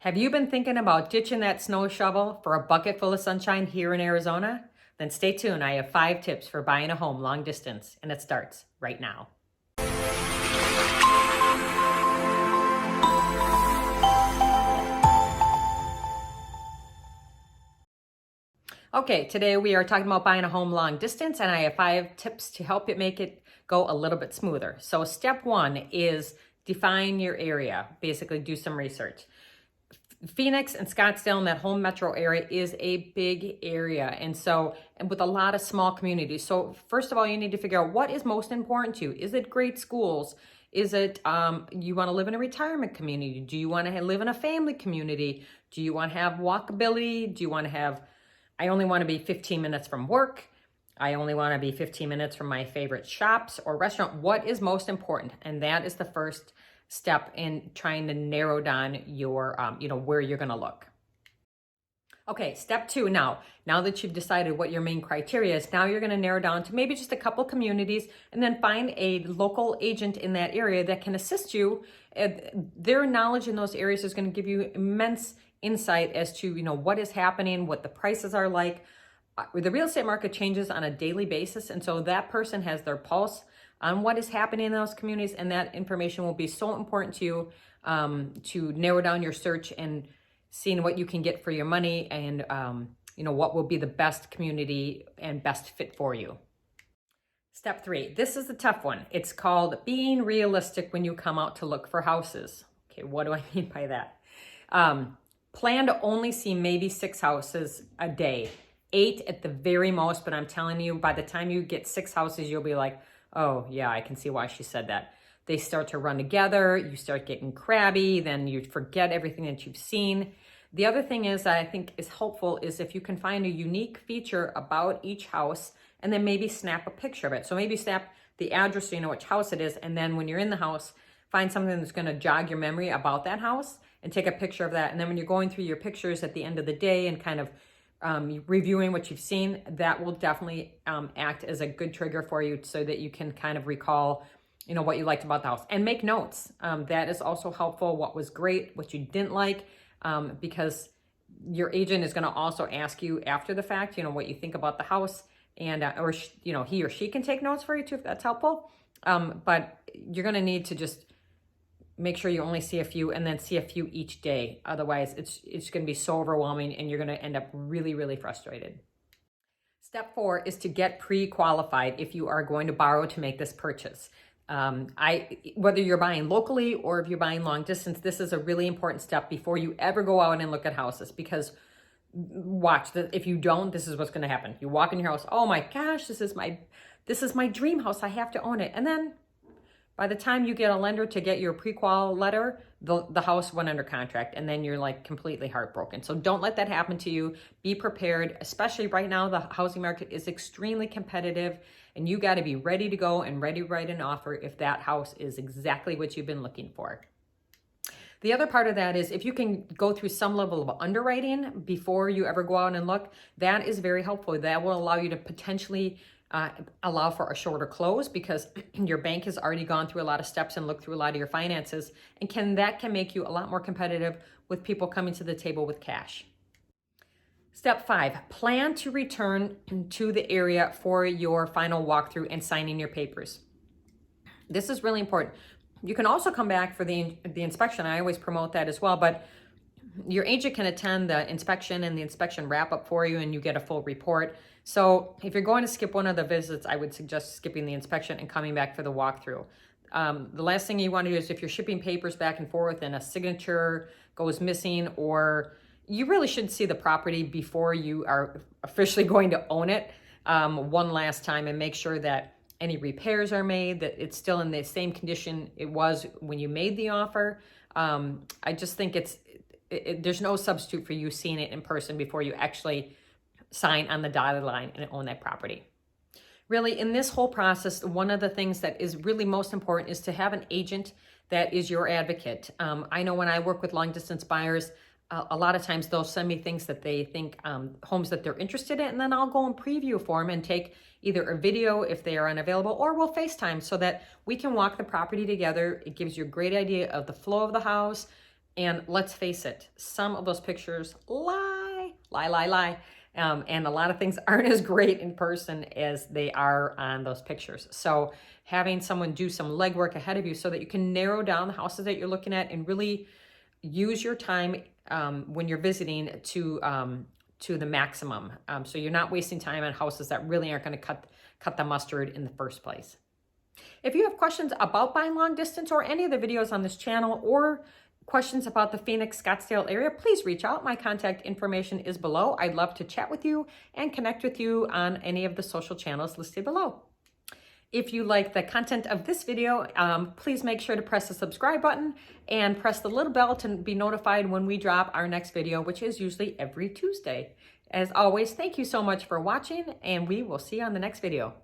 Have you been thinking about ditching that snow shovel for a bucket full of sunshine here in Arizona? Then stay tuned. I have 5 tips for buying a home long distance, and it starts right now. Okay, today we are talking about buying a home long distance, and I have 5 tips to help it make it go a little bit smoother. So step 1 is define your area. Basically, do some research. Phoenix and Scottsdale in that whole metro area is a big area, and with a lot of small communities. So first of all, you need to figure out what is most important to you. Is it great schools? Is it you want to live in a retirement community? Do you want to live in a family community? Do you want to have walkability? Do you want to have, I only want to be 15 minutes from work. I only want to be 15 minutes from my favorite shops or restaurant. What is most important? And that is the first step in trying to narrow down your, where you're going to look. Okay, step 2 now that you've decided what your main criteria is, now you're going to narrow down to maybe just a couple communities and then find a local agent in that area that can assist you. Their knowledge in those areas is going to give you immense insight as to, what is happening, what the prices are like. The real estate market changes on a daily basis, and so that person has their pulse on what is happening in those communities, and that information will be so important to you to narrow down your search and seeing what you can get for your money and what will be the best community and best fit for you. Step 3, this is the tough one. It's called being realistic when you come out to look for houses. Okay, what do I mean by that? Plan to only see maybe 6 houses a day, 8 at the very most, but I'm telling you, by the time you get 6 houses, you'll be like, oh yeah, I can see why she said that. They start to run together, you start getting crabby, then you forget everything that you've seen. The other thing is that I think is helpful is if you can find a unique feature about each house and then maybe snap a picture of it. So maybe snap the address so you know which house it is, and then when you're in the house, find something that's going to jog your memory about that house and take a picture of that. And then when you're going through your pictures at the end of the day and kind of reviewing what you've seen, that will definitely act as a good trigger for you so that you can kind of recall, what you liked about the house and make notes. That is also helpful. What was great, what you didn't like, because your agent is going to also ask you after the fact, what you think about the house, and he or she can take notes for you too if that's helpful. But you're going to need to just make sure you only see a few and then see a few each day. Otherwise, it's going to be so overwhelming and you're going to end up really, really frustrated. Step 4 is to get pre-qualified if you are going to borrow to make this purchase. Whether you're buying locally or if you're buying long distance, this is a really important step before you ever go out and look at houses, because if you don't, this is what's going to happen. You walk in your house, oh my gosh, this is my dream house. I have to own it. And then by the time you get a lender to get your pre-qual letter, the house went under contract, and then you're like completely heartbroken. So don't let that happen to you. Be prepared, especially right now. The housing market is extremely competitive, and you got to be ready to go and ready to write an offer if that house is exactly what you've been looking for. The other part of that is if you can go through some level of underwriting before you ever go out and look, that is very helpful. That will allow you to potentially allow for a shorter close, because your bank has already gone through a lot of steps and looked through a lot of your finances, and that can make you a lot more competitive with people coming to the table with cash. Step 5, plan to return to the area for your final walkthrough and signing your papers. This is really important. You can also come back for the inspection. I always promote that as well, but your agent can attend the inspection and the inspection wrap up for you, and you get a full report. So if you're going to skip one of the visits, I would suggest skipping the inspection and coming back for the walkthrough. The last thing you want to do is if you're shipping papers back and forth and a signature goes missing, or you really should see the property before you are officially going to own it one last time and make sure that any repairs are made, that it's still in the same condition it was when you made the offer. I just think there's no substitute for you seeing it in person before you actually sign on the dotted line and own that property. Really, in this whole process, one of the things that is really most important is to have an agent that is your advocate. I know when I work with long distance buyers, a lot of times they'll send me things that they think, homes that they're interested in, and then I'll go and preview for them and take either a video if they are unavailable, or we'll FaceTime so that we can walk the property together. It gives you a great idea of the flow of the house, And let's face it, some of those pictures lie. And a lot of things aren't as great in person as they are on those pictures. So having someone do some legwork ahead of you so that you can narrow down the houses that you're looking at and really use your time when you're visiting to the maximum. So you're not wasting time on houses that really aren't going to cut the mustard in the first place. If you have questions about buying long distance or any of the videos on this channel, or questions about the Phoenix, Scottsdale area, please reach out. My contact information is below. I'd love to chat with you and connect with you on any of the social channels listed below. If you like the content of this video, please make sure to press the subscribe button and press the little bell to be notified when we drop our next video, which is usually every Tuesday. As always, thank you so much for watching, and we will see you on the next video.